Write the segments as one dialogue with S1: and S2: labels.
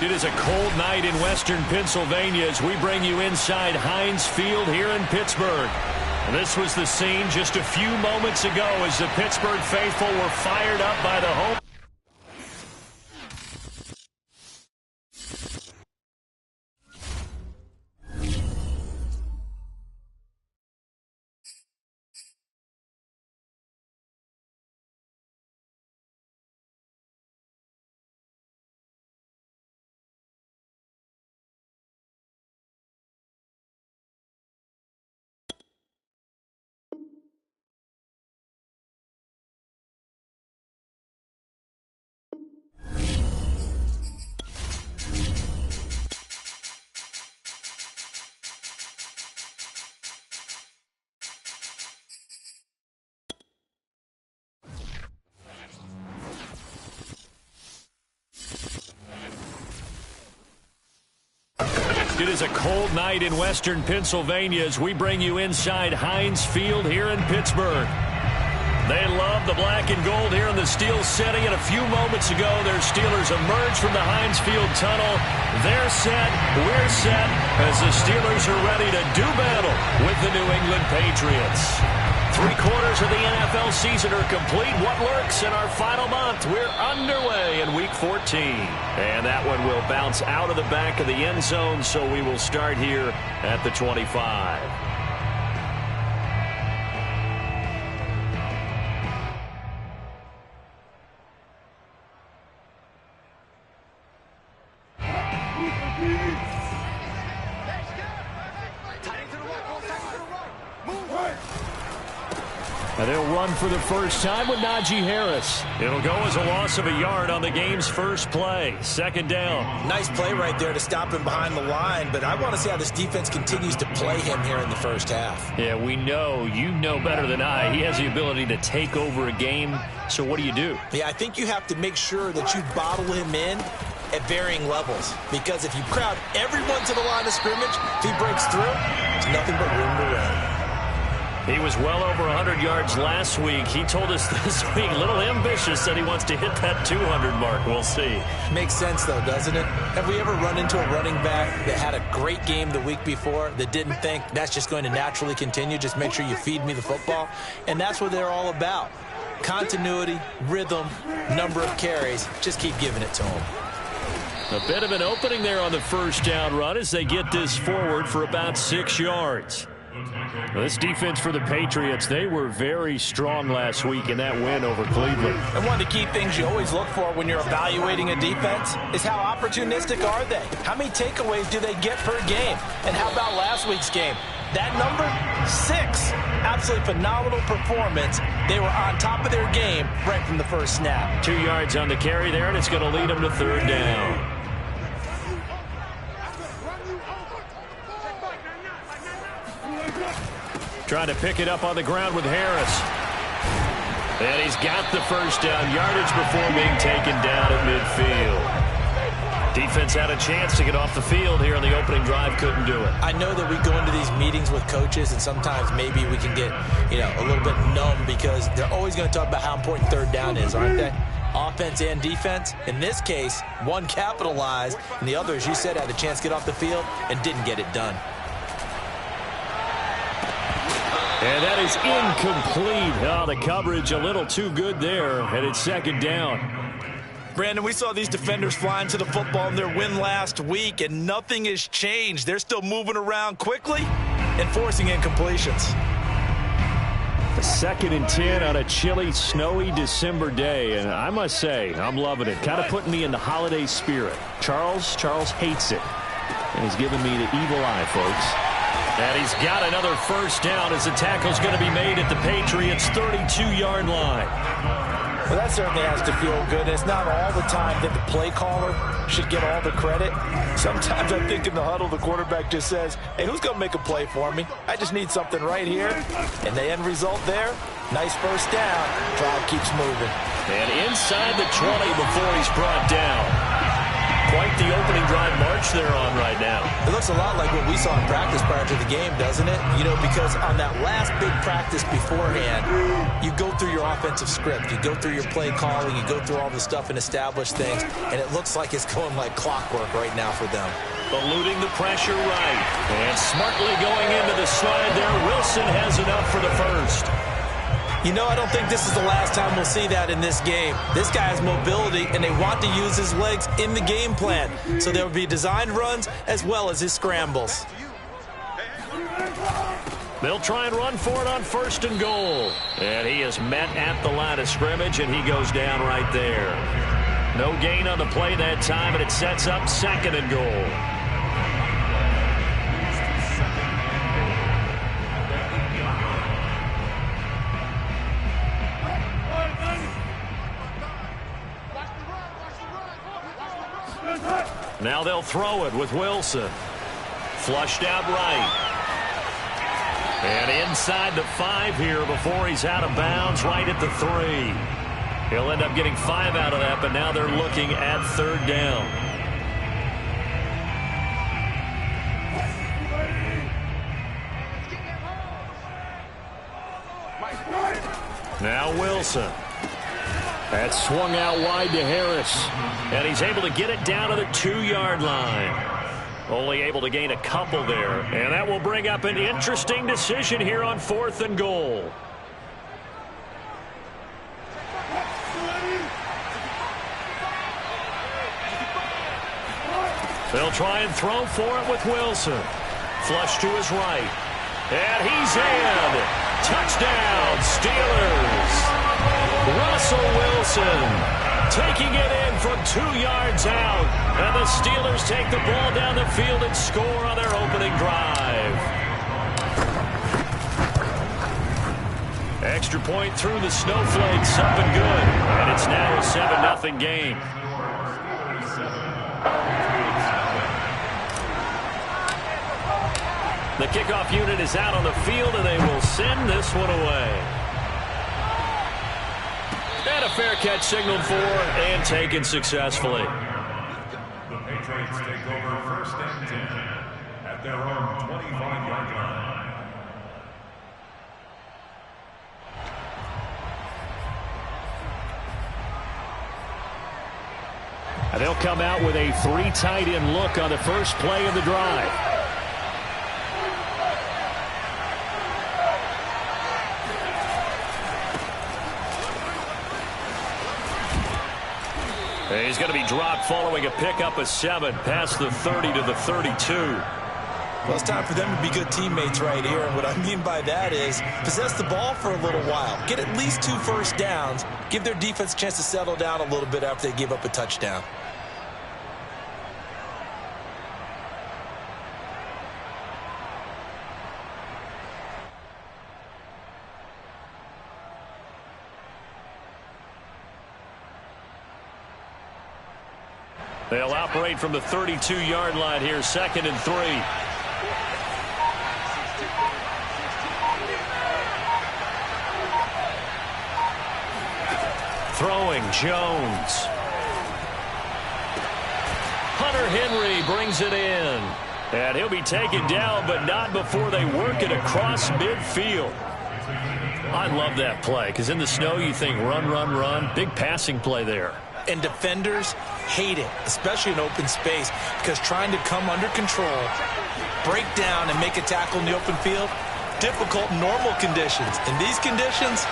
S1: It is a cold night in western Pennsylvania as we bring you inside Heinz Field here in Pittsburgh. This was the scene just a few moments ago as the Pittsburgh faithful were fired up by the home. It is a cold night in western Pennsylvania as we bring you inside Heinz Field here in Pittsburgh. They love the black and gold here in the Steel City, and a few moments ago their Steelers emerged from the Heinz Field tunnel. They're set, we're set, as the Steelers are ready to do battle with the New England Patriots. 3/4 of the NFL season are complete. What lurks in our final month? We're underway in Week 14. And that one will bounce out of the back of the end zone, so we will start here at the 25. And they'll run for the first time with Najee Harris. It'll go as a loss of a yard on the game's first play. Second down.
S2: Nice play right there to stop him behind the line, but I want to see how this defense continues to play him here in the first half.
S1: Yeah, we know, you know better than I, he has the ability to take over a game. So what do you do?
S2: Yeah, I think you have to make sure that you bottle him in at varying levels, because if you crowd everyone to the line of scrimmage, if he breaks through, there's nothing but room to run.
S1: He was well over 100 yards last week. He told us this week, a little ambitious, that he wants to hit that 200 mark. We'll see.
S2: Makes sense, though, doesn't it? Have we ever run into a running back that had a great game the week before that didn't think that's just going to naturally continue? Just make sure you feed me the football. And that's what they're all about. Continuity, rhythm, number of carries. Just keep giving it to them.
S1: A bit of an opening there on the first down run as they get this forward for about 6 yards. This defense for the Patriots, they were very strong last week in that win over Cleveland.
S2: And one of the key things you always look for when you're evaluating a defense is how opportunistic are they? How many takeaways do they get per game? And how about last week's game? That number, 6. Absolutely phenomenal performance. They were on top of their game right from the first snap.
S1: 2 yards on the carry there, and it's going to lead them to third down. Trying to pick it up on the ground with Harris. And he's got the first down yardage before being taken down at midfield. Defense had a chance to get off the field here on the opening drive, couldn't do it.
S2: I know that we go into these meetings with coaches, and sometimes maybe we can get, a little bit numb because they're always going to talk about how important third down is, aren't they? Offense and defense. In this case, one capitalized, and the other, as you said, had a chance to get off the field and didn't get it done.
S1: And that is incomplete. Oh, the coverage a little too good there, and it's second down.
S2: Brandon, we saw these defenders flying to the football in their win last week, and nothing has changed. They're still moving around quickly and forcing incompletions.
S1: The 2nd and 10 on a chilly, snowy December day, and I must say, I'm loving it. Kind of putting me in the holiday spirit. Charles hates it, and he's giving me the evil eye, folks. And he's got another first down as the tackle's going to be made at the Patriots' 32-yard line.
S2: Well, that certainly has to feel good. It's not all the time that the play caller should get all the credit. Sometimes I think in the huddle, the quarterback just says, hey, who's going to make a play for me? I just need something right here. And the end result there, nice first down. Drive keeps moving.
S1: And inside the 20 before he's brought down. Quite the opening drive march coach they're on right now.
S2: It looks a lot like what we saw in practice prior to the game, doesn't it? You know, because on that last big practice beforehand, you go through your offensive script. You go through your play calling. You go through all the stuff and establish things. And it looks like it's going like clockwork right now for them.
S1: Eluding the pressure right. And smartly going into the slide there. Wilson has enough for the first.
S2: You know, I don't think this is the last time we'll see that in this game. This guy has mobility, and they want to use his legs in the game plan. So there will be designed runs as well as his scrambles.
S1: They'll try and run for it on 1st and goal. And he is met at the line of scrimmage, and he goes down right there. No gain on the play that time, and it sets up 2nd and goal. Now they'll throw it with Wilson. Flushed out right. And inside the 5 here before he's out of bounds, right at the 3. He'll end up getting 5 out of that, but now they're looking at 3rd down. Now Wilson. That's swung out wide to Harris. And he's able to get it down to the 2-yard line. Only able to gain a couple there. And that will bring up an interesting decision here on 4th and goal. They'll try and throw for it with Wilson. Flush to his right. And he's in. Touchdown, Steelers. Russell Wilson taking it in from 2 yards out. And the Steelers take the ball down the field and score on their opening drive. Extra point through the snowflakes, up and good. And it's now a 7-0 game. The kickoff unit is out on the field, and they will send this one away. And a fair catch signaled for and taken successfully.
S3: The Patriots take over 1st and 10 at their own 25-yard line.
S1: And they'll come out with a 3 tight end look on the first play of the drive. He's going to be dropped following a pickup of 7 past the 30 to the 32.
S2: Well, it's time for them to be good teammates right here. And what I mean by that is possess the ball for a little while. Get at least 2 first downs. Give their defense a chance to settle down a little bit after they give up a touchdown.
S1: They'll operate from the 32-yard line here, 2nd and 3. Throwing Jones. Hunter Henry brings it in. And he'll be taken down, but not before they work it across midfield. I love that play, because in the snow you think run, run, run. Big passing play there.
S2: And defenders hate it, especially in open space, because trying to come under control, break down, and make a tackle in the open field, difficult in normal conditions. In these conditions,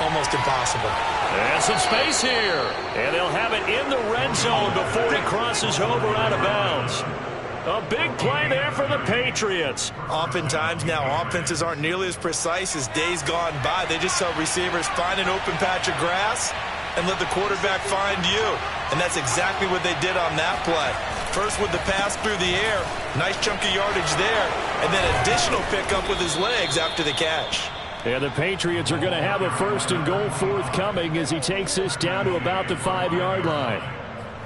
S2: almost impossible.
S1: And some space here. And they'll have it in the red zone before he crosses over out of bounds. A big play there for the Patriots.
S2: Oftentimes now, offenses aren't nearly as precise as days gone by. They just tell receivers, find an open patch of grass and let the quarterback find you. And that's exactly what they did on that play. First with the pass through the air, nice chunk of yardage there, and then additional pickup with his legs after the catch.
S1: And the Patriots are going to have a 1st and goal forthcoming as he takes this down to about the 5-yard line.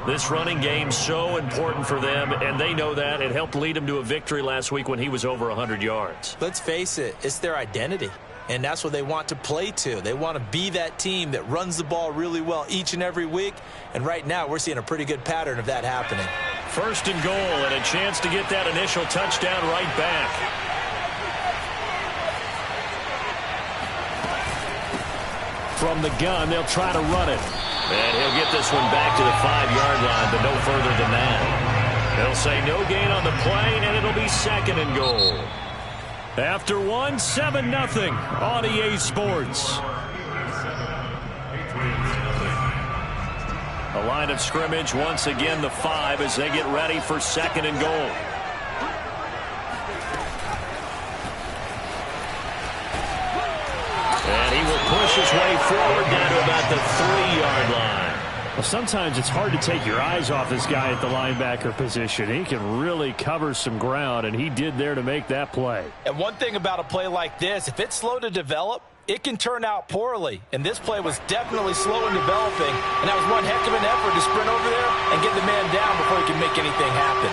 S1: This running game so important for them, and they know that. It helped lead them to a victory last week when he was over 100 yards.
S2: Let's face it, it's their identity. And that's what they want to play to. They want to be that team that runs the ball really well each and every week. And right now, we're seeing a pretty good pattern of that happening.
S1: First and goal, and a chance to get that initial touchdown right back. From the gun, they'll try to run it. And he'll get this one back to the 5-yard line, but no further than that. They'll say no gain on the play, and it'll be second and goal. After one, 7-0 on EA Sports. A line of scrimmage, once again the 5 as they get ready for second and goal. And he will push his way forward down to about the 3-yard line.
S4: Well, sometimes it's hard to take your eyes off this guy at the linebacker position. He can really cover some ground, and he did there to make that play.
S2: And one thing about a play like this, if it's slow to develop, it can turn out poorly. And this play was definitely slow in developing, and that was one heck of an effort to sprint over there and get the man down before he can make anything happen.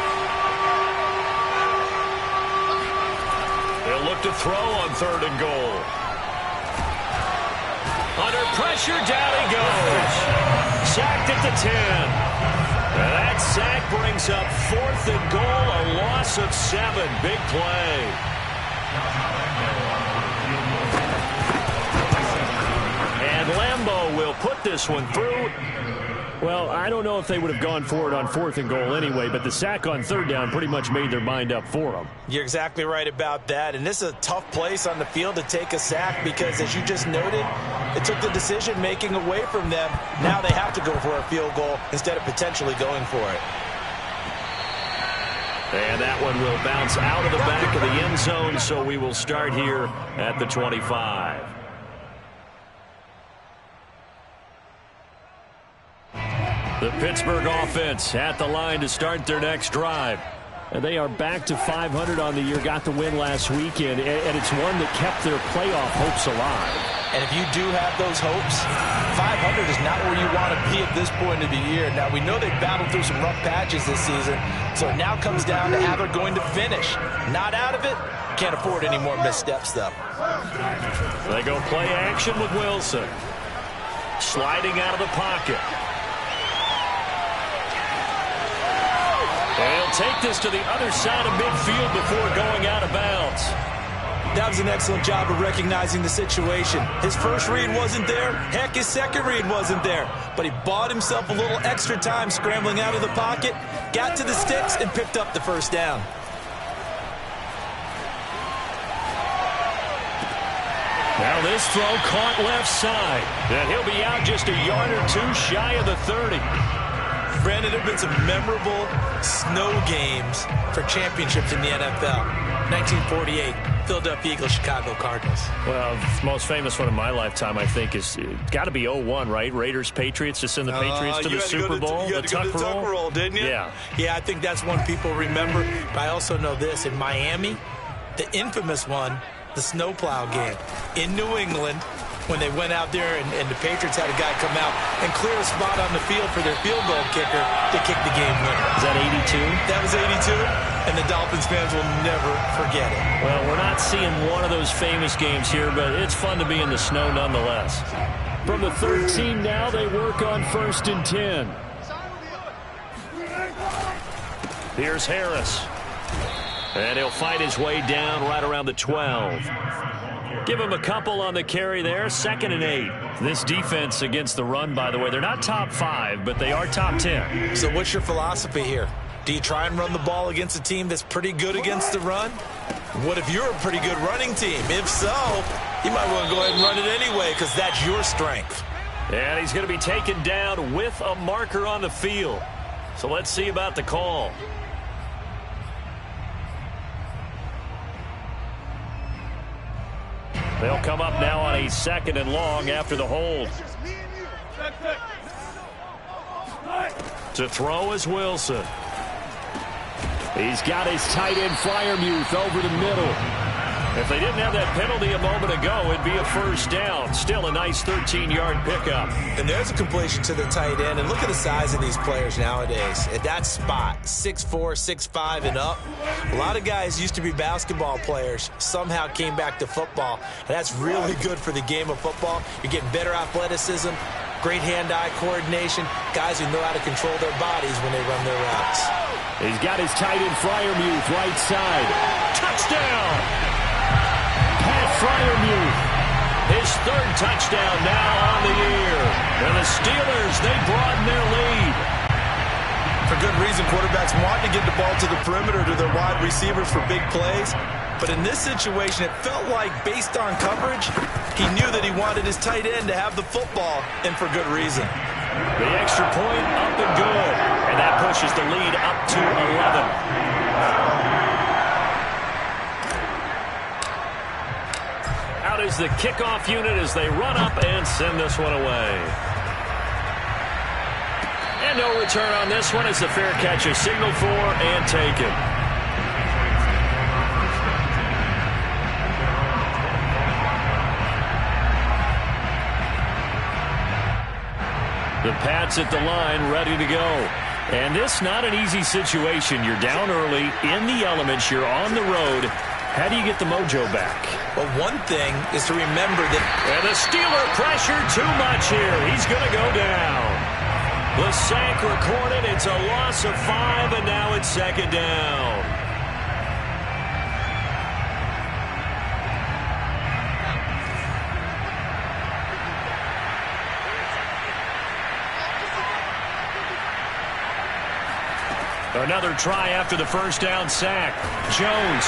S1: They'll look to throw on third and goal. Under pressure, down he goes. Sacked at the 10. And that sack brings up fourth and goal, a loss of 7. Big play. And Lambeau will put this one through.
S4: Well, I don't know if they would have gone for it on fourth and goal anyway, but the sack on third down pretty much made their mind up for them.
S2: You're exactly right about that. And this is a tough place on the field to take a sack because, as you just noted, it took the decision-making away from them. Now they have to go for a field goal instead of potentially going for it.
S1: And that one will bounce out of the back of the end zone, so we will start here at the 25. The Pittsburgh offense at the line to start their next drive.
S4: And they are back to 500 on the year, got the win last weekend, and it's one that kept their playoff hopes alive.
S2: And if you do have those hopes, 500 is not where you want to be at this point of the year. Now, we know they've battled through some rough patches this season, so it now comes down to how they're going to finish. Not out of it, can't afford any more missteps, though.
S1: They go play action with Wilson. Sliding out of the pocket. They'll take this to the other side of midfield before going out of bounds.
S2: That was an excellent job of recognizing the situation. His first read wasn't there. Heck, his second read wasn't there. But he bought himself a little extra time scrambling out of the pocket, got to the sticks, and picked up the first down.
S1: Now this throw caught left side. And he'll be out just a yard or two shy of the 30.
S2: Brandon, there have been some memorable snow games for championships in the NFL. 1948, Philadelphia Eagles, Chicago Cardinals.
S1: Well, the most famous one in my lifetime, I think, is got to be 01, right? Raiders, Patriots, to send the Patriots to the Super Bowl.
S2: You had to go to the Tuck Roll, didn't you?
S1: Yeah.
S2: Yeah, I think that's one people remember. But I also know this. In Miami, the infamous one, the snowplow game in New England, when they went out there and the Patriots had a guy come out and clear a spot on the field for their field goal kicker to kick the game winner.
S1: Is that 82?
S2: That was 82, and the Dolphins fans will never forget it.
S1: Well, we're not seeing one of those famous games here, but it's fun to be in the snow nonetheless.
S4: From the 13 now, they work on 1st and 10.
S1: Here's Harris. And he'll fight his way down right around the 12. Give him a couple on the carry there. 2nd and 8. This defense against the run, by the way, they're not top 5, but they are top 10.
S2: So what's your philosophy here? Do you try and run the ball against a team that's pretty good against the run? What if you're a pretty good running team? If so, you might want to go ahead and run it anyway because that's your strength.
S1: And he's going to be taken down with a marker on the field. So let's see about the call. They'll come up now on a 2nd and long after the hold. To throw is Wilson.
S4: He's got his tight end Freiermuth over the middle.
S1: If they didn't have that penalty a moment ago, it'd be a first down. Still a nice 13-yard pickup.
S2: And there's a completion to the tight end. And look at the size of these players nowadays. At that spot, 6'4", 6'5", and up. A lot of guys used to be basketball players, somehow came back to football. And that's really good for the game of football. You're getting better athleticism, great hand-eye coordination, guys who know how to control their bodies when they run their routes.
S4: He's got his tight end Freiermuth right side. Touchdown! Pat Freiermuth.
S1: His third touchdown now on the year. And the Steelers, they broaden their lead.
S2: For good reason, quarterbacks want to get the ball to the perimeter to their wide receivers for big plays. But in this situation, it felt like, based on coverage, he knew that he wanted his tight end to have the football, and for good reason.
S1: The extra point up and good. And that pushes the lead up to 11. Out is the kickoff unit as they run up and send this one away. And no return on this one as the fair catch is signaled for and taken. The Pats at the line, ready to go. And this not an easy situation. You're down early, in the elements, you're on the road. How do you get the mojo back?
S2: Well, one thing is to remember that...
S1: And the Steeler pressure too much here. He's going to go down. The sack recorded. It's a loss of 5, and now it's second down. Another try after the first down sack. Jones.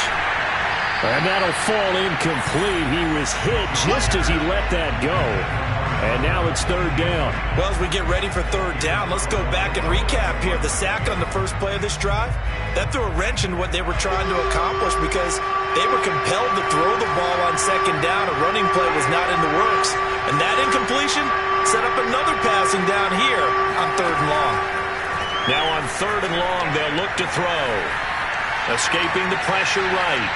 S1: And that'll fall incomplete. He was hit just as he let that go. And now it's third down.
S2: Well, as we get ready for third down, let's go back and recap here. The sack on the first play of this drive, that threw a wrench in what they were trying to accomplish because they were compelled to throw the ball on second down. A running play was not in the works. And that incompletion set up another passing down here on third and long.
S1: Now on third and long, they'll look to throw. Escaping the pressure right.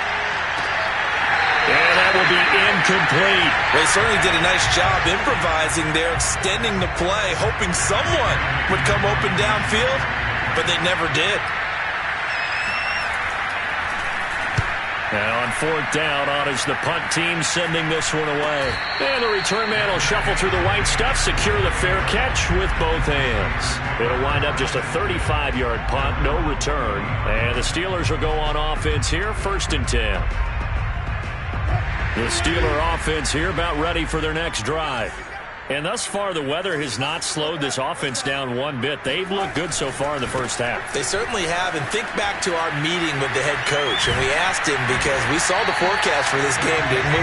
S1: And that will be incomplete.
S2: They certainly did a nice job improvising there, extending the play, hoping someone would come open downfield, but they never did.
S1: And on fourth down, on is the punt team sending this one away. And the return man will shuffle through the white stuff, secure the fair catch with both hands. It'll wind up just a 35-yard punt, no return. And the Steelers will go on offense here, 1st and 10. The Steeler offense here about ready for their next drive. And thus far, the weather has not slowed this offense down one bit. They've looked good so far in the first half.
S2: They certainly have. And think back to our meeting with the head coach. And we asked him because we saw the forecast for this game, didn't we?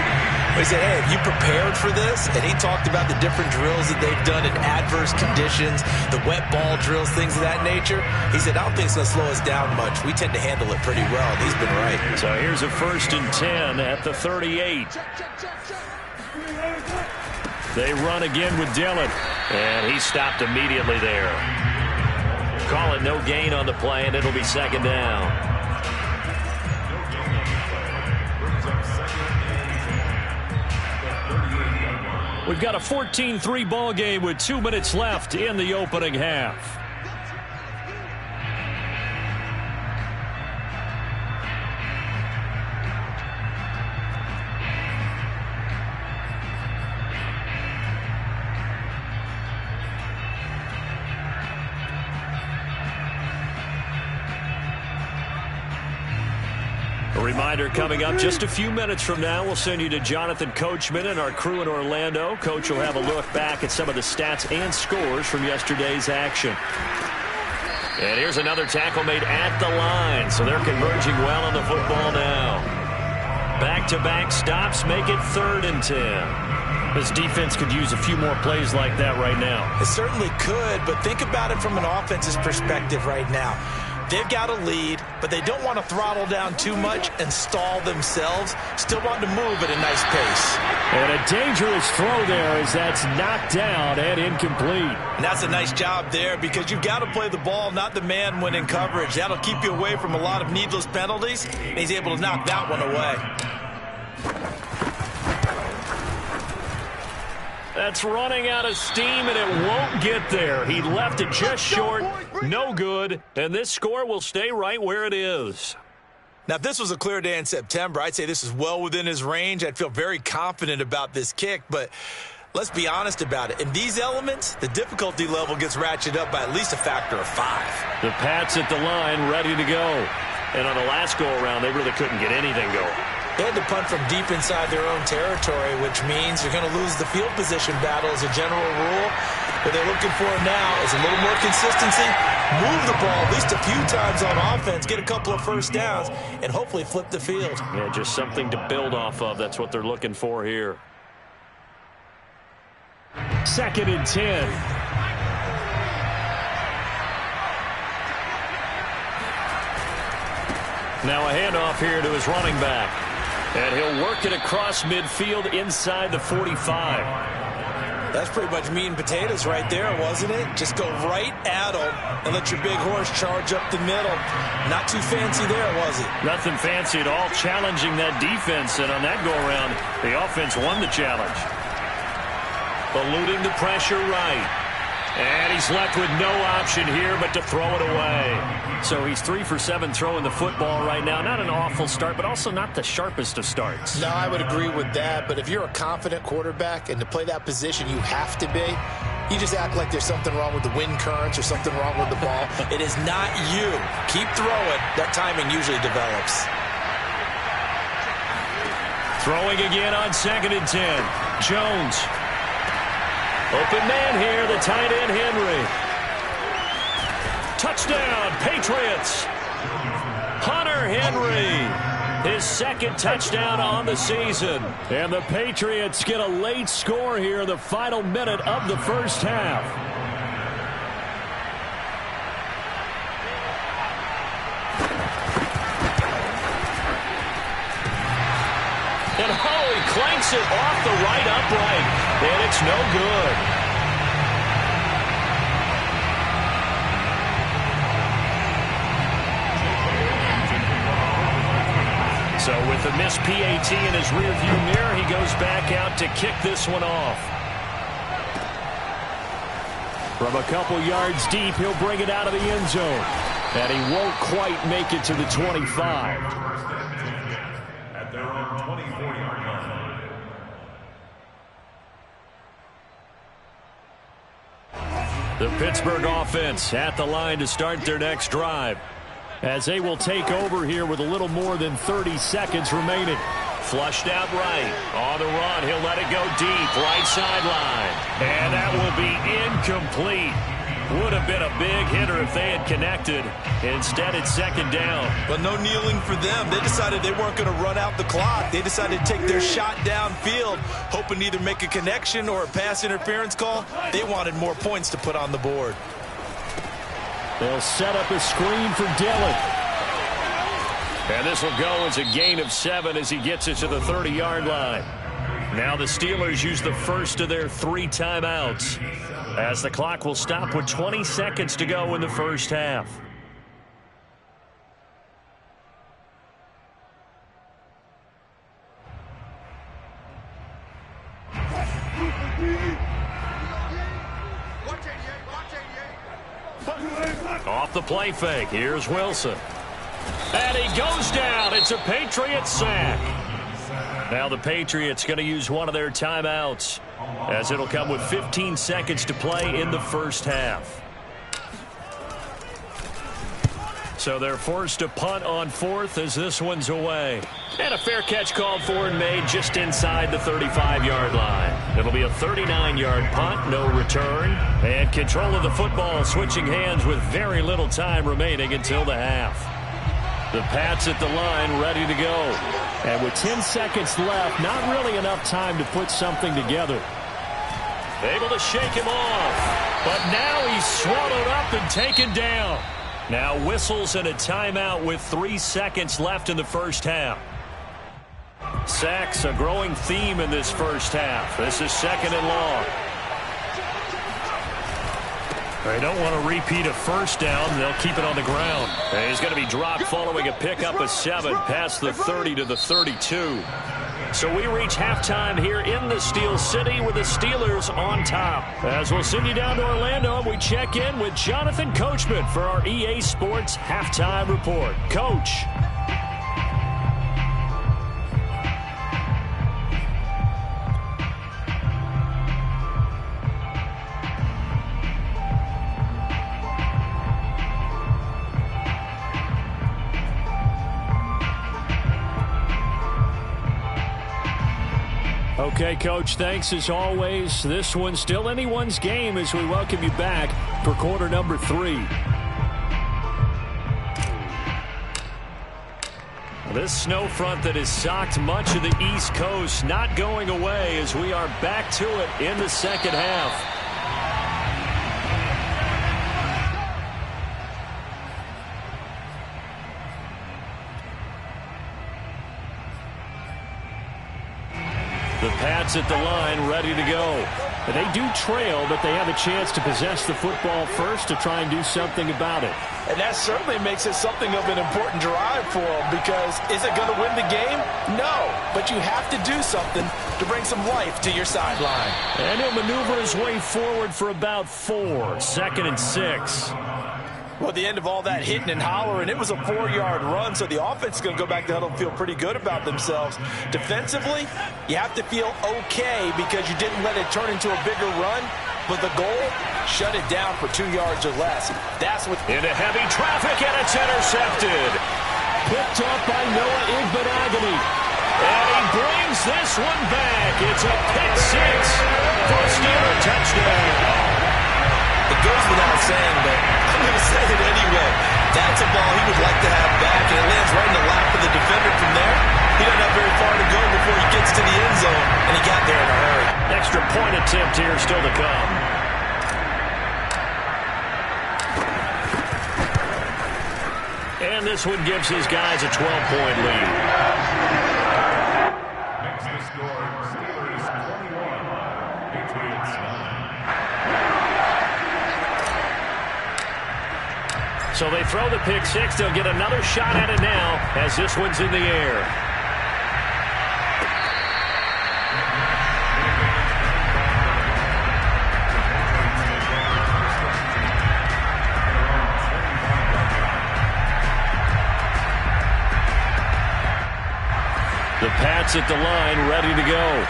S2: We said, hey, have you prepared for this? And he talked about the different drills that they've done in adverse conditions, the wet ball drills, things of that nature. He said, I don't think it's going to slow us down much. We tend to handle it pretty well. And he's been right.
S1: So here's a 1st and 10 at the 38. They run again with Dillon, and he stopped immediately there. Call it no gain on the play, and it'll be second down. We've got a 14-3 ball game with 2 minutes left in the opening half. Reminder coming up just a few minutes from now. We'll send you to Jonathan Coachman and our crew in Orlando. Coach will have a look back at some of the stats and scores from yesterday's action. And here's another tackle made at the line. So they're converging well on the football now. Back-to-back stops make it 3rd and 10. This defense could use a few more plays like that right now.
S2: It certainly could, but think about it from an offense's perspective right now. They've got a lead, but they don't want to throttle down too much and stall themselves. Still want to move at a nice pace.
S4: And a dangerous throw there as that's knocked down and incomplete.
S2: And that's a nice job there because you've got to play the ball, not the man when in coverage. That'll keep you away from a lot of needless penalties, and he's able to knock that one away.
S1: That's running out of steam, and it won't get there. He left it just short, no good, and this score will stay right where it is.
S2: Now, if this was a clear day in September, I'd say this is well within his range. I'd feel very confident about this kick, but let's be honest about it. In these elements, the difficulty level gets ratcheted up by at least a factor of 5.
S1: The Pats at the line, ready to go. And on the last go-around, they really couldn't get anything going.
S2: They had to punt from deep inside their own territory, which means you're going to lose the field position battle as a general rule. What they're looking for now is a little more consistency, move the ball at least a few times on offense, get a couple of first downs, and hopefully flip the field.
S1: Yeah, just something to build off of. That's what they're looking for here.
S4: 2nd and 10.
S1: Now a handoff here to his running back. And he'll work it across midfield inside the 45.
S2: That's pretty much meat and potatoes right there, wasn't it? Just go right at them and let your big horse charge up the middle. Not too fancy there, was it?
S1: Nothing fancy at all, challenging that defense. And on that go-around, the offense won the challenge. Eluding the pressure right. And he's left with no option here but to throw it away. So he's 3 for 7 throwing the football right now. Not an awful start, but also not the sharpest of starts.
S2: No, I would agree with that. But if you're a confident quarterback and to play that position you have to be, you just act like there's something wrong with the wind currents or something wrong with the ball. It is not you. Keep throwing. That timing usually develops.
S1: Throwing again on 2nd and 10. Jones. Open man here, the tight end, Henry. Touchdown, Patriots. Hunter Henry, his 2nd touchdown on the season.
S4: And the Patriots get a late score here in the final minute of the first half.
S1: And he clanks it off the right upright, and it's no good. So with the missed PAT in his rearview mirror, he goes back out to kick this one off.
S4: From a couple yards deep, he'll bring it out of the end zone. And he won't quite make it to the 25.
S3: At their own 24-yard line.
S1: The Pittsburgh offense at the line to start their next drive.
S4: As they will take over here with a little more than 30 seconds remaining.
S1: Flushed out right. On the run, he'll let it go deep. Right sideline. And that will be incomplete. Would have been a big hitter if they had connected. Instead, it's 2nd down.
S2: But no kneeling for them. They decided they weren't going to run out the clock. They decided to take their shot downfield, hoping to either make a connection or a pass interference call. They wanted more points to put on the board.
S4: They'll set up a screen for Dillon.
S1: And this will go as a gain of 7 as he gets it to the 30-yard line. Now the Steelers use the first of their 3 timeouts, as the clock will stop with 20 seconds to go in the first half. Off the play fake, here's Wilson. And he goes down. It's a Patriots sack. Now the Patriots going to use one of their timeouts, as it'll come with 15 seconds to play in the first half. So they're forced to punt on 4th as this one's away. And a fair catch called for and made just inside the 35-yard line. It'll be a 39-yard punt, no return. And control of the football switching hands with very little time remaining until the half. The Pats at the line ready to go.
S4: And with 10 seconds left, not really enough time to put something together.
S1: Able to shake him off. But now he's swallowed up and taken down. Now whistles and a timeout with 3 seconds left in the first half. Sacks, a growing theme in this first half. This is 2nd and long. They don't want to repeat a first down. They'll keep it on the ground. And he's going to be dropped following a pickup of 7 past the 30 to the 32. So we reach halftime here in the Steel City with the Steelers on top. As we'll send you down to Orlando, we check in with Jonathan Coachman for our EA Sports Halftime Report. Coach.
S4: Okay, Coach, thanks as always. This one's still anyone's game as we welcome you back for quarter number 3. This snow front that has socked much of the East Coast not going away as we are back to it in the second half. The Pats at the line, ready to go. They do trail, but they have a chance to possess the football first to try and do something about it.
S2: And that certainly makes it something of an important drive for them, because is it going to win the game? No, but you have to do something to bring some life to your sideline.
S4: And he'll maneuver his way forward for about 4, 2nd and 6.
S2: Well, at the end of all that hitting and hollering, it was a 4-yard run, so the offense is going to go back to the huddle and feel pretty good about themselves. Defensively, you have to feel okay because you didn't let it turn into a bigger run, but the goal, shut it down for 2 yards or less. That's what...
S1: Into heavy traffic, and it's intercepted.
S4: Picked up by Noah Igbenogany.
S1: And he brings this one back. It's a pick 6 for a Steeler touchdown.
S2: It goes without saying, but I'm going to say it anyway. That's a ball he would like to have back, and it lands right in the lap of the defender from there. He doesn't have very far to go before he gets to the end zone, and he got there in a hurry.
S1: Extra point attempt here still to come. And this one gives his guys a 12-point lead.
S3: Makes the score Steelers 21, Patriots 9.
S1: So they throw the pick 6. They'll get another shot at it now as this one's in the air. The Pats at the line, ready to go.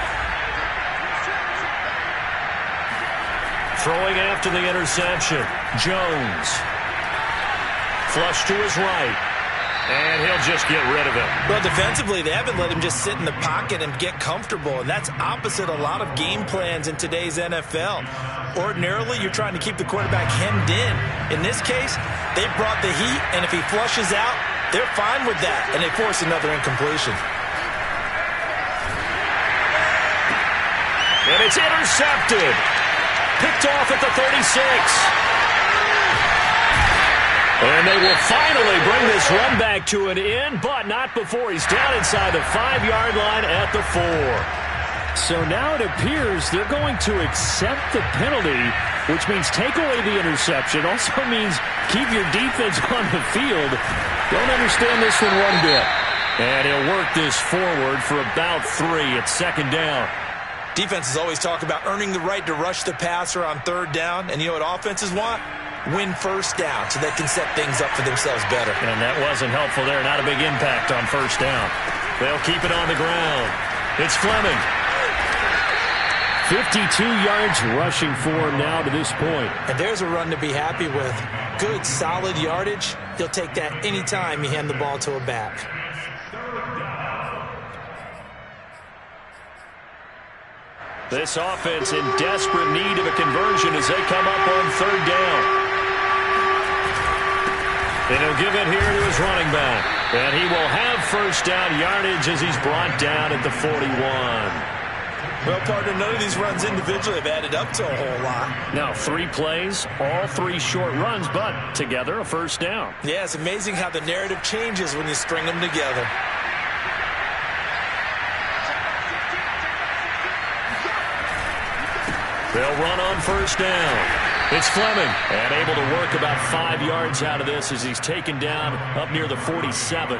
S1: Throwing after the interception, Jones. Flush to his right, and he'll just get rid of it.
S2: Well, defensively, they haven't let him just sit in the pocket and get comfortable, and that's opposite a lot of game plans in today's NFL. Ordinarily, you're trying to keep the quarterback hemmed in. In this case, they brought the heat, and if he flushes out, they're fine with that, and they force another incompletion.
S1: And it's intercepted. Picked off at the 36. And they will finally bring this run back to an end, but not before he's down inside the 5-yard line at the 4.
S4: So now it appears they're going to accept the penalty, which means take away the interception. Also means keep your defense on the field. Don't understand this one one bit.
S1: And he'll work this forward for about 3. It's 2nd down.
S2: Defenses always talk about earning the right to rush the passer on 3rd down, and you know what offenses want? Win 1st down so they can set things up for themselves better.
S1: And that wasn't helpful there. Not a big impact on 1st down. They'll keep it on the ground. It's Fleming.
S4: 52 yards rushing for him now to this point.
S2: And there's a run to be happy with. Good, solid yardage. He'll take that anytime you hand the ball to a back.
S1: This offense in desperate need of a conversion as they come up on 3rd down. And he'll give it here to his running back. And he will have 1st down yardage as he's brought down at the 41.
S2: Well, partner, none of these runs individually have added up to a whole lot.
S1: Now 3 plays, all 3 short runs, but together a 1st down.
S2: Yeah, it's amazing how the narrative changes when you string them together.
S1: They'll run on 1st down. It's Fleming, and able to work about 5 yards out of this as he's taken down up near the 47.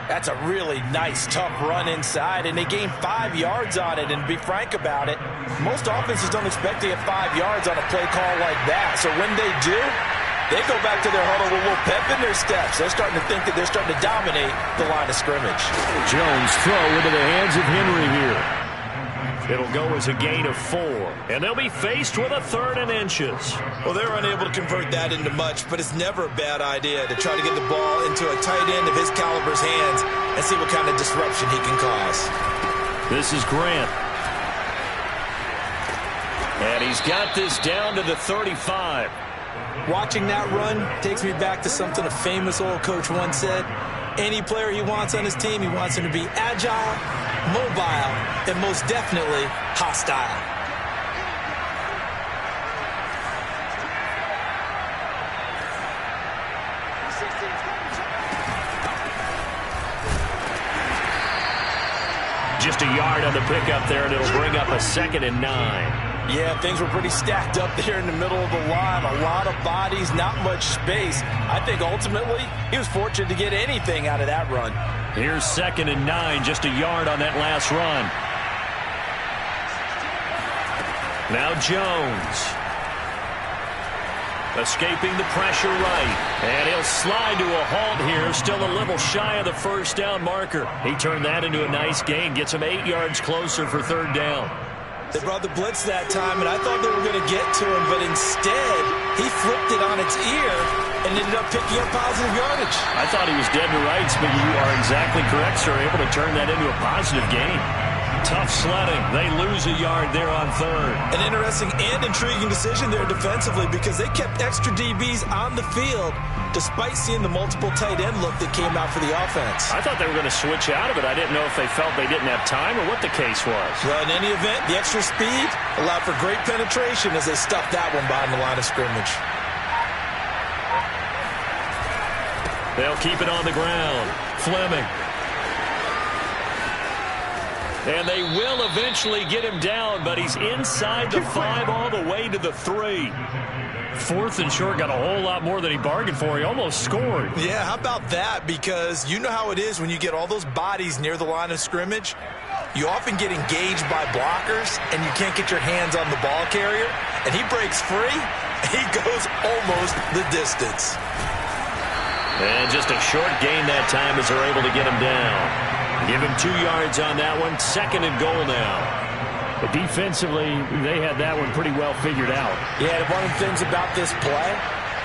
S2: That's a really nice, tough run inside, and they gained 5 yards on it. And to be frank about it, most offenses don't expect to get 5 yards on a play call like that. So when they do, they go back to their huddle with a little pep in their steps. They're starting to think that they're starting to dominate the line of scrimmage.
S4: Jones throw into the hands of Henry here.
S1: It'll go as a gain of 4, and they'll be faced with a 3rd and inches.
S2: Well, they're unable to convert that into much, but it's never a bad idea to try to get the ball into a tight end of his caliber's hands and see what kind of disruption he can cause.
S1: This is Grant. And he's got this down to the 35.
S2: Watching that run takes me back to something a famous old coach once said. Any player he wants on his team, he wants him to be agile, mobile, and most definitely hostile.
S1: Just a yard on the pickup there, and it'll bring up a 2nd and 9.
S2: Yeah, things were pretty stacked up there in the middle of the line. A lot of bodies, not much space. I think ultimately he was fortunate to get anything out of that run.
S1: Here's 2nd and 9, just a yard on that last run. Now Jones. Escaping the pressure right. And he'll slide to a halt here. Still a little shy of the first down marker. He turned that into a nice gain. Gets him 8 yards closer for 3rd down.
S2: They brought the blitz that time, and I thought they were going to get to him, but instead, he flipped it on its ear and ended up picking up positive yardage.
S1: I thought he was dead to rights, but you are exactly correct, sir. Able to turn that into a positive gain. Tough sledding. They lose a yard there on 3rd.
S2: An interesting and intriguing decision there defensively because they kept extra DBs on the field despite seeing the multiple tight end look that came out for the offense.
S1: I thought they were going to switch out of it. I didn't know if they felt they didn't have time or what the case was.
S2: Well, in any event, the extra speed allowed for great penetration as they stuffed that one behind the line of scrimmage.
S1: They'll keep it on the ground. Fleming. And they will eventually get him down, but he's inside the 5 all the way to the 3. 4th and short, got a whole lot more than he bargained for. He almost scored.
S2: Yeah, how about that? Because you know how it is when you get all those bodies near the line of scrimmage. You often get engaged by blockers, and you can't get your hands on the ball carrier. And he breaks free. He goes almost the distance.
S1: And just a short gain that time as they're able to get him down. Give him 2 yards on that one. 2nd and goal now.
S4: But defensively, they had that one pretty well figured out.
S2: Yeah, and one of the things about this play,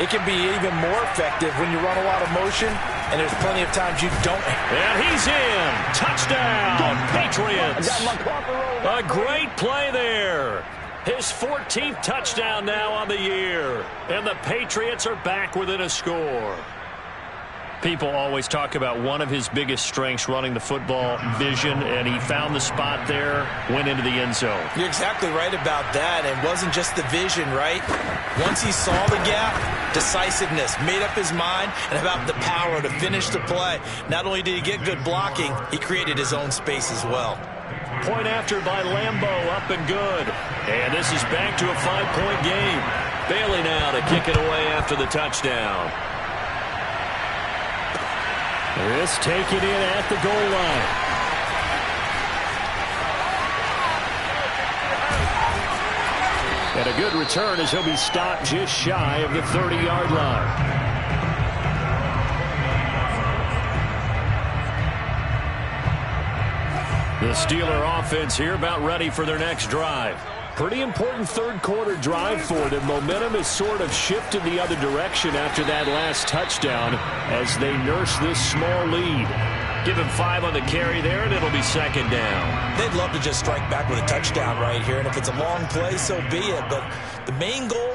S2: it can be even more effective when you run a lot of motion, and there's plenty of times you don't.
S1: And he's in. Touchdown, Patriots. A great play there. His 14th touchdown now on the year. And the Patriots are back within a score. People always talk about one of his biggest strengths, running the football, vision, and he found the spot there, went into the end zone.
S2: You're exactly right about that. It wasn't just the vision, right? Once he saw the gap, decisiveness, made up his mind, and about the power to finish the play. Not only did he get good blocking, he created his own space as well.
S1: Point after by Lambeau, up and good. And this is back to a 5-point game. Bailey now to kick it away after the touchdown.
S4: This taken in at the goal line. And a good return as he'll be stopped just shy of the 30-yard line. The Steeler offense here about ready for their next drive. Pretty important third-quarter drive for them. Momentum has sort of shifted the other direction after that last touchdown as they nurse this small lead.
S1: Give him 5 on the carry there, and it'll be 2nd down.
S2: They'd love to just strike back with a touchdown right here, and if it's a long play, so be it. But the main goal,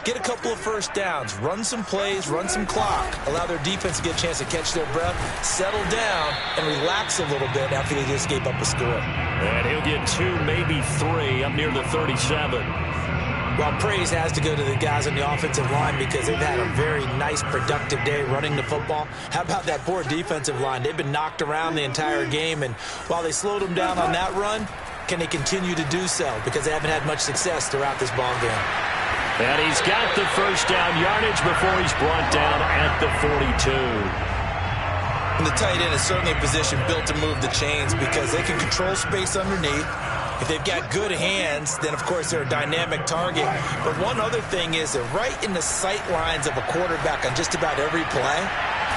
S2: get a couple of first downs, run some plays, run some clock, allow their defense to get a chance to catch their breath, settle down, and relax a little bit after they just gave up a score.
S1: And he'll get 2, maybe 3, up near the 37.
S2: Well, praise has to go to the guys on the offensive line because they've had a very nice, productive day running the football. How about that poor defensive line? They've been knocked around the entire game, and while they slowed them down on that run, can they continue to do so? Because they haven't had much success throughout this ball game.
S1: And he's got the first down yardage before he's brought down at the 42.
S2: And the tight end is certainly a position built to move the chains because they can control space underneath. If they've got good hands, then, of course, they're a dynamic target. But one other thing is they're right in the sight lines of a quarterback on just about every play.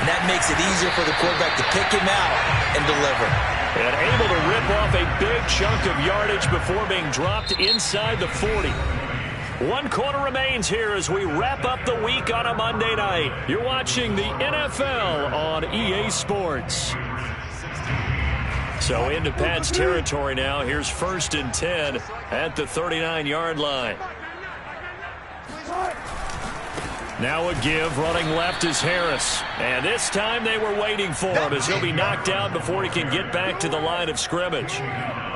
S2: And that makes it easier for the quarterback to pick him out and deliver.
S1: And able to rip off a big chunk of yardage before being dropped inside the 40. 1 quarter remains here as we wrap up the week on a Monday night. You're watching the NFL on EA Sports. So into Pat's territory now. Here's 1st and 10 at the 39-yard line. Now a give. Running left is Harris. And this time they were waiting for him as he'll be knocked out before he can get back to the line of scrimmage.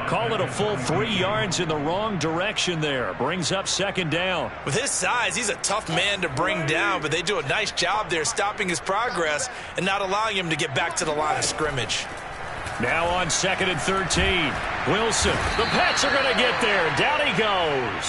S1: Call it a full 3 yards in the wrong direction there. Brings up 2nd down.
S2: With his size, he's a tough man to bring down, but they do a nice job there stopping his progress and not allowing him to get back to the line of scrimmage.
S1: Now on 2nd and 13. Wilson. The Pats are going to get there. Down he goes.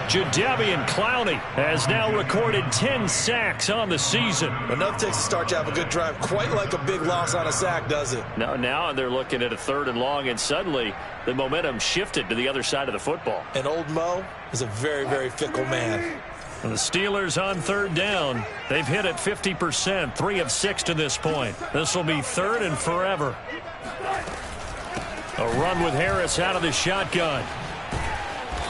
S1: Jadeveon Clowney has now recorded 10 sacks on the season.
S2: Enough takes to start to have a good drive. Quite like a big loss on a sack, does it?
S1: Now they're looking at a 3rd and long, and suddenly the momentum shifted to the other side of the football.
S2: And old Mo is a very, very fickle man.
S1: And the Steelers on 3rd down. They've hit it 50%, 3 of 6 to this point. This will be 3rd and forever. A run with Harris out of the shotgun.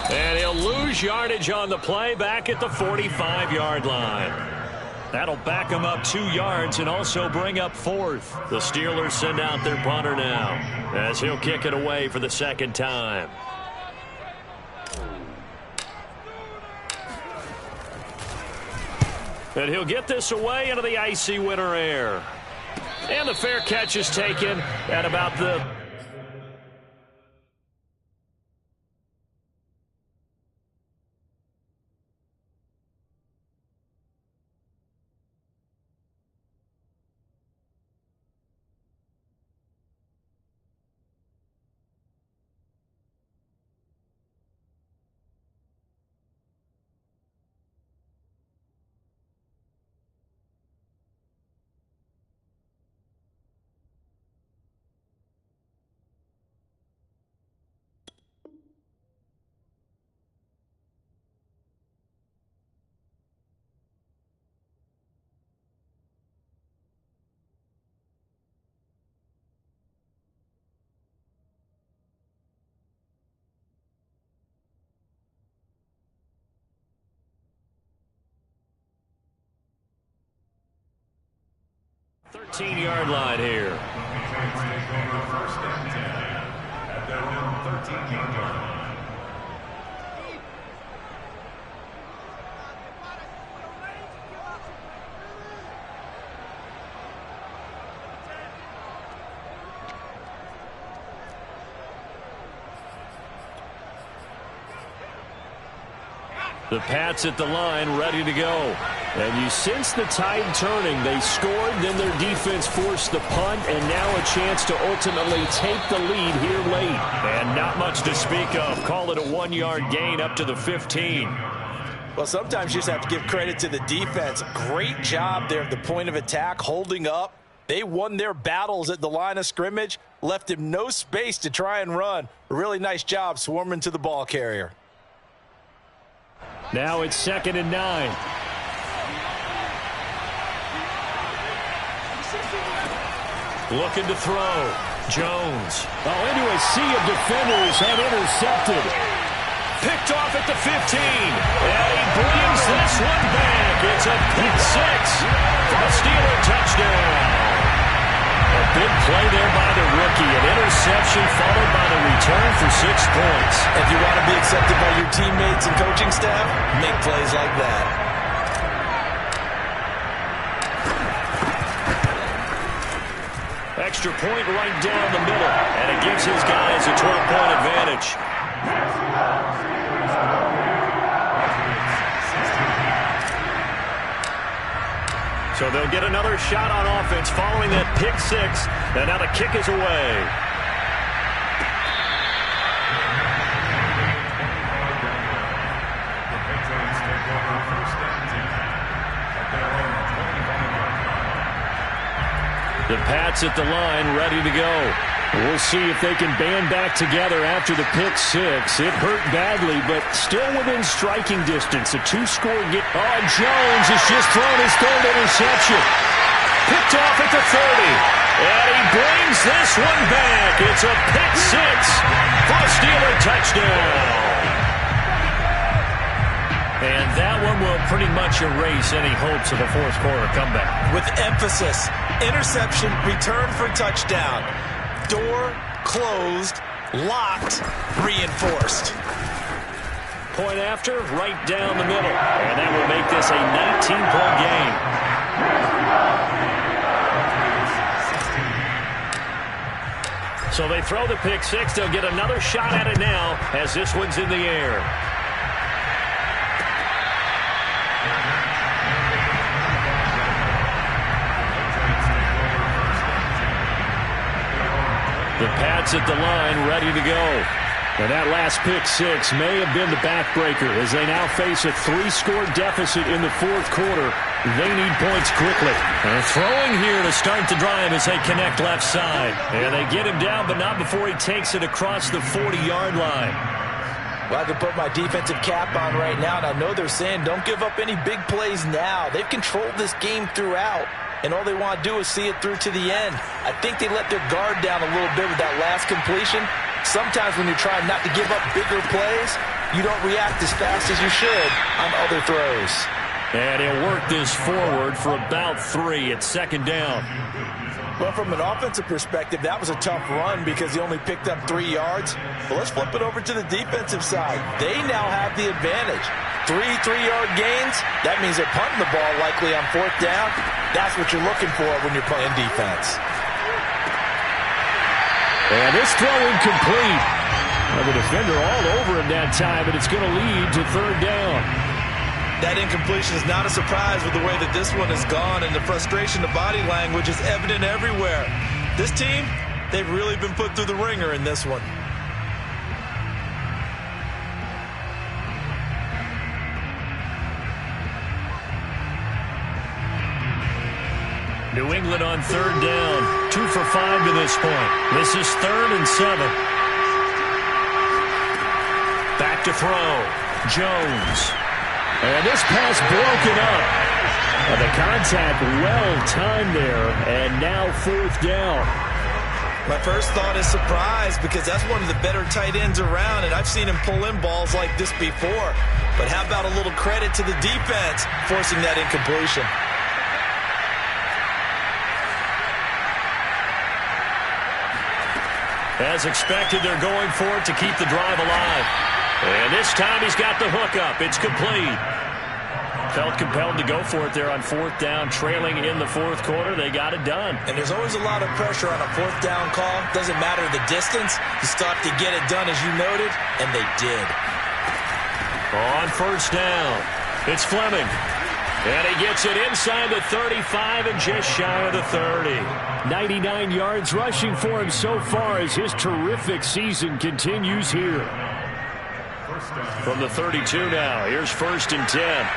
S1: And he'll lose yardage on the play back at the 45-yard line. That'll back him up 2 yards and also bring up 4th. The Steelers send out their punter now as he'll kick it away for the 2nd time. And he'll get this away into the icy winter air. And the fair catch is taken at about the... ...13-yard line here.
S3: Patriots take over 1st and 10 at their own 13-yard line.
S1: The Pats at the line, ready to go. And you sense the tide turning. They scored, then their defense forced the punt, and now a chance to ultimately take the lead here late. And not much to speak of. Call it a 1-yard gain up to the 15.
S2: Well, sometimes you just have to give credit to the defense. Great job there at the point of attack, holding up. They won their battles at the line of scrimmage, left him no space to try and run. A really nice job swarming to the ball carrier.
S1: Now it's 2nd and 9. Looking to throw. Jones.
S4: Into a sea of defenders and intercepted.
S1: Picked off at the 15. And he brings this one back. It's a pick 6 for a Steeler touchdown. A big play there by the rookie. An interception followed by the return for 6 points.
S2: If you want to be accepted by your teammates and coaching staff, make plays like that.
S1: Extra point right down the middle, and it gives his guys a 12-point advantage. So they'll get another shot on offense following that pick 6, and now the kick is away. The Pats at the line, ready to go. We'll see if they can band back together after the pick 6. It hurt badly, but still within striking distance. A 2-score game. Oh, Jones has just thrown his 3rd interception. Picked off at the 30. And he brings this one back. It's a pick 6 for a Steeler touchdown. And that one will pretty much erase any hopes of a 4th quarter comeback.
S2: With emphasis, interception, return for touchdown. door closed, locked, reinforced.
S1: Point after, right down the middle. And that will make this a 19-point game. So they throw the pick six. They'll get another shot at it now as this one's in the air. The Pats at the line, ready to go. And that last pick six may have been the backbreaker as they now face a 3-score deficit in the fourth quarter. They need points quickly. They're throwing here to start the drive as they connect left side. And they get him down, but not before he takes it across the 40-yard line.
S2: Well, I can put my defensive cap on right now, and I know they're saying don't give up any big plays now. They've controlled this game throughout, and all they want to do is see it through to the end. I think they let their guard down a little bit with that last completion. Sometimes when you're trying not to give up bigger plays, you don't react as fast as you should on other throws.
S1: And he'll work this forward for about 3. It's second down.
S2: Well, from an offensive perspective, that was a tough run because he only picked up 3 yards. But let's flip it over to the defensive side. They now have the advantage. 3 3-yard gains, that means they're punting the ball likely on fourth down. That's what you're looking for when you're playing defense.
S1: And this throw incomplete. Well, the defender all over him that time, but it's going to lead to third down.
S2: That incompletion is not a surprise with the way that this one has gone, and the frustration, the body language is evident everywhere. This team, they've really been put through the ringer in this one.
S1: New England on third down. 2 for 5 to this point. This is 3rd and 7. Back to throw. Jones. And this pass broken up. And the contact well timed there. And now 4th down.
S2: My first thought is surprise because that's one of the better tight ends around, and I've seen him pull in balls like this before. But how about a little credit to the defense forcing that incompletion?
S1: As expected, they're going for it to keep the drive alive. And this time he's got the hook up. It's complete. Felt compelled to go for it there on 4th down, trailing in the 4th quarter. They got it done.
S2: And there's always a lot of pressure on a 4th down call. Doesn't matter the distance. You still have to get it done, as you noted, and they did.
S1: On 1st down, it's Fleming. And he gets it inside the 35 and just shy of the 30. 99 yards rushing for him so far as his terrific season continues here. From the 32 now, here's 1st and 10.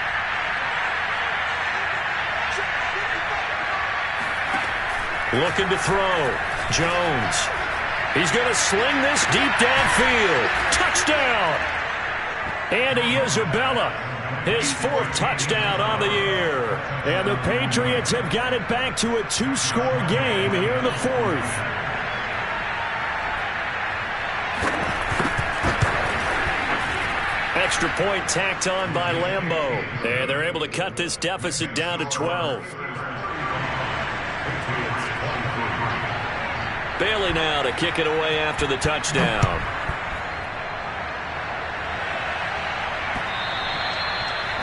S1: Looking to throw. Jones. He's going to sling this deep downfield. Touchdown! Andy Isabella. His 4th touchdown on the year. And the Patriots have got it back to a 2-score game here in the 4th. Extra point tacked on by Lambeau. And they're able to cut this deficit down to 12. Bailey now to kick it away after the touchdown.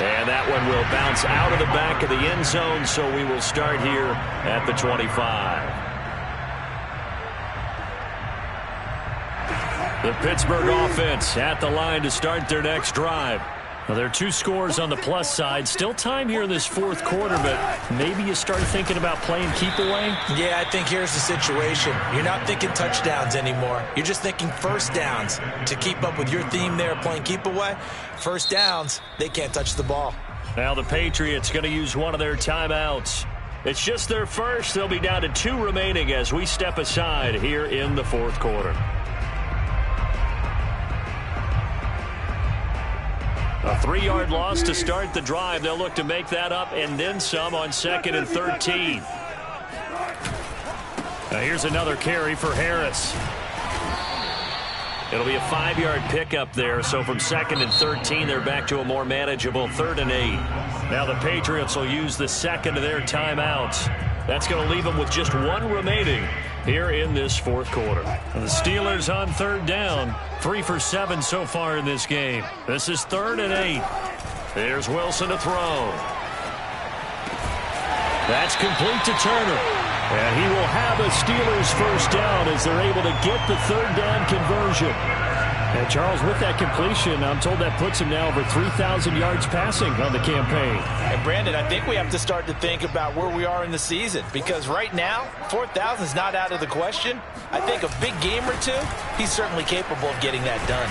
S1: And that one will bounce out of the back of the end zone, so we will start here at the 25. The Pittsburgh offense at the line to start their next drive. Well, there are 2 scores on the plus side. Still time here in this 4th quarter, but maybe you start thinking about playing keep away?
S2: Yeah, I think here's the situation. You're not thinking touchdowns anymore. You're just thinking 1st downs. To keep up with your theme there, playing keep away, 1st downs, they can't touch the ball.
S1: Now the Patriots going to use one of their timeouts. It's just their first. They'll be down to 2 remaining as we step aside here in the 4th quarter. A 3-yard loss to start the drive. They'll look to make that up and then some on 2nd and 13. Now here's another carry for Harris. It'll be a 5-yard pickup there. So from 2nd and 13, they're back to a more manageable 3rd and 8. Now the Patriots will use the 2nd of their timeouts. That's going to leave them with just one remaining here in this fourth quarter. And the Steelers on third down, 3 for 7 so far in this game. This is 3rd and 8. There's Wilson to throw. That's complete to Turner. And he will have a Steelers first down as they're able to get the third down conversion. And Charles, with that completion, I'm told that puts him now over 3,000 yards passing on the campaign.
S2: And Brandon, I think we have to start to think about where we are in the season, because right now, 4,000 is not out of the question. I think a big game or two, he's certainly capable of getting that done.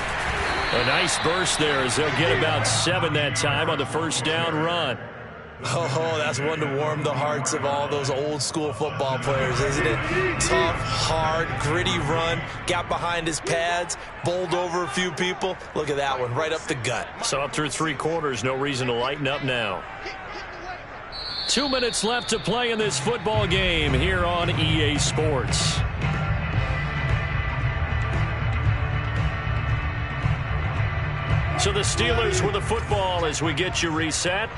S1: A nice burst there as they'll get about 7 that time on the first down run.
S2: Oh, that's one to warm the hearts of all those old school football players, isn't it? Tough, hard, gritty run, got behind his pads, bowled over a few people. Look at that one, right up the gut.
S1: So up through 3 quarters, no reason to lighten up now. 2 minutes left to play in this football game here on EA Sports. So the Steelers with the football as we get you reset.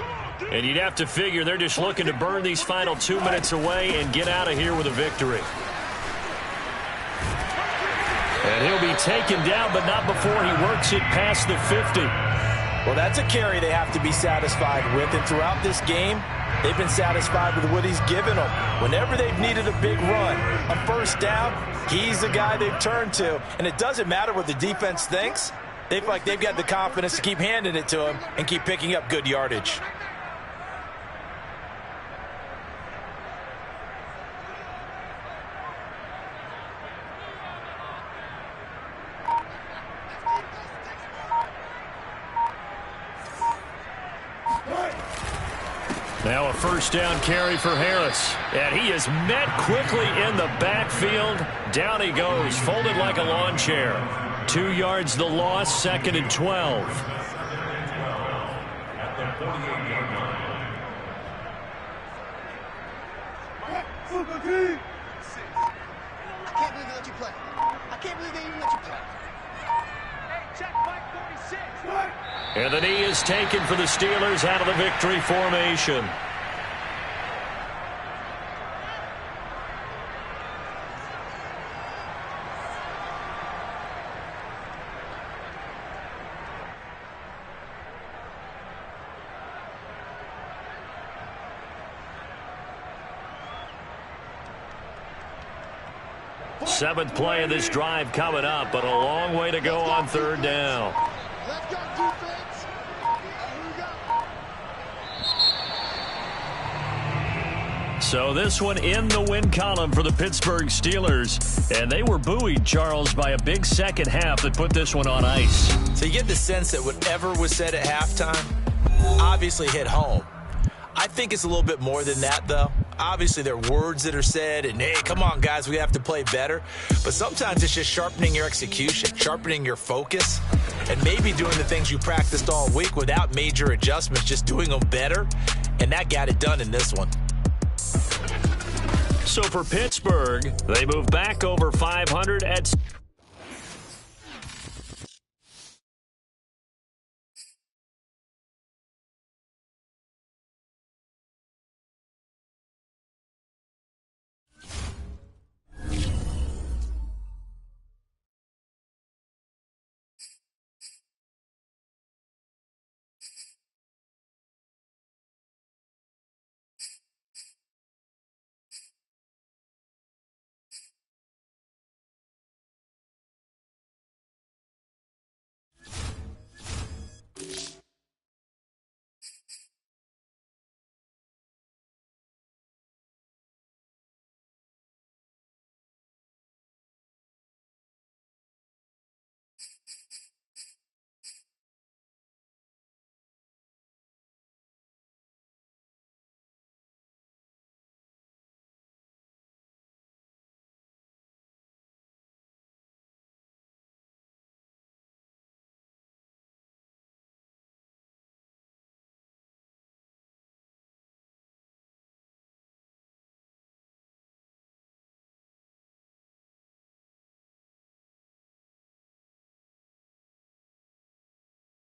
S1: And you'd have to figure they're just looking to burn these final 2 minutes away and get out of here with a victory. And he'll be taken down, but not before he works it past the 50.
S2: Well, that's a carry they have to be satisfied with. And throughout this game, they've been satisfied with what he's given them. Whenever they've needed a big run, a first down, he's the guy they've turned to. And it doesn't matter what the defense thinks. They feel like they've got the confidence to keep handing it to him and keep picking up good yardage.
S1: Now a first down carry for Harris. And he is met quickly in the backfield. Down he goes, folded like a lawn chair. 2 yards the loss, 2nd and 12.
S5: I can't believe they let you play. I can't believe they even let you play. Hey, check Mike 46.
S1: And the knee is taken for the Steelers out of the victory formation. Seventh play of this drive coming up, but a long way to go on third down.
S5: Let's go, defense. Here we go.
S1: So this one in the win column for the Pittsburgh Steelers. And they were buoyed, Charles, by a big second half that put this one on ice.
S2: So you get the sense that whatever was said at halftime obviously hit home. I think it's a little bit more than that, though. Obviously, there are words that are said, and, hey, come on, guys, we have to play better. But sometimes it's just sharpening your execution, sharpening your focus, and maybe doing the things you practiced all week without major adjustments, just doing them better. And that got it done in this one.
S1: So for Pittsburgh, they move back over 500 at